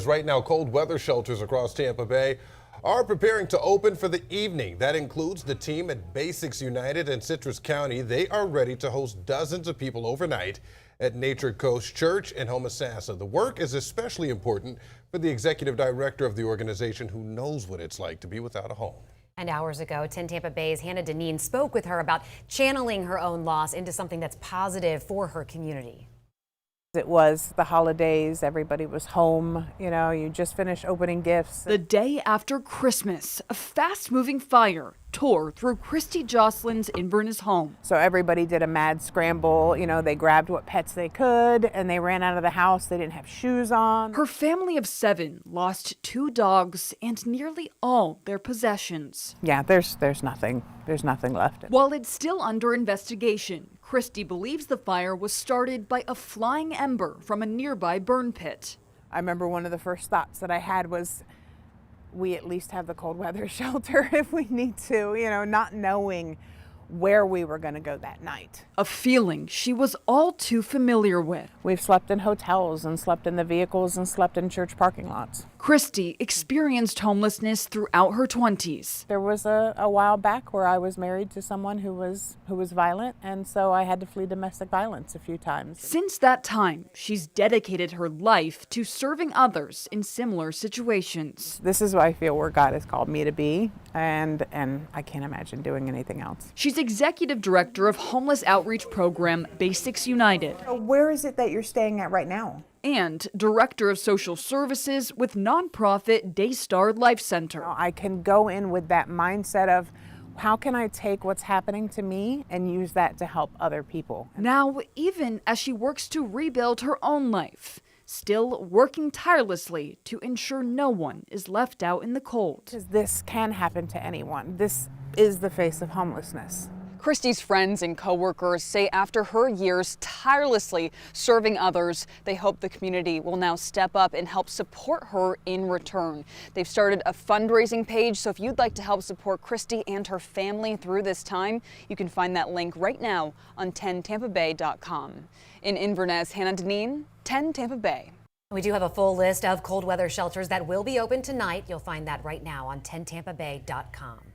Right now, cold weather shelters across Tampa Bay are preparing to open for the evening. That includes the team at Basics United in Citrus County. They are ready to host dozens of people overnight at Nature Coast Church in Homosassa. The work is especially important for the executive director of the organization, who knows what it's like to be without a home. And hours ago, 10 Tampa Bay's Hannah Deneen spoke with her about channeling her own loss into something that's positive for her community. It was the holidays, everybody was home, you just finished opening gifts. The day after Christmas, a fast-moving fire tore through Kristy Jocelyn's Inverness home. So everybody did a mad scramble, they grabbed what pets they could and they ran out of the house. They didn't have shoes on. Her family of 7 lost 2 dogs and nearly all their possessions. Yeah, there's nothing left. While it's still under investigation, Kristy believes the fire was started by a flying ember from a nearby burn pit. I remember one of the first thoughts that I had was, we at least have the cold weather shelter if we need to, not knowing where we were going to go that night. A feeling she was all too familiar with. We've slept in hotels and slept in the vehicles and slept in church parking lots. Kristy experienced homelessness throughout her 20s. There was a while back where I was married to someone who was violent, and so I had to flee domestic violence a few times. Since that time, she's dedicated her life to serving others in similar situations. This is what I feel where God has called me to be, and I can't imagine doing anything else. She's executive director of homeless outreach program Basics United. Where is it that you're staying at right now? And director of social services with nonprofit Daystar Life Center. I can go in with that mindset of, how can I take what's happening to me and use that to help other people? Now, even as she works to rebuild her own life, still working tirelessly to ensure no one is left out in the cold. Because this can happen to anyone. This is the face of homelessness. Kristy's friends and coworkers say after her years tirelessly serving others, they hope the community will now step up and help support her in return. They've started a fundraising page, so if you'd like to help support Kristy and her family through this time, you can find that link right now on 10tampabay.com. In Inverness, Hannah Deneen, 10 Tampa Bay. We do have a full list of cold weather shelters that will be open tonight. You'll find that right now on 10tampabay.com.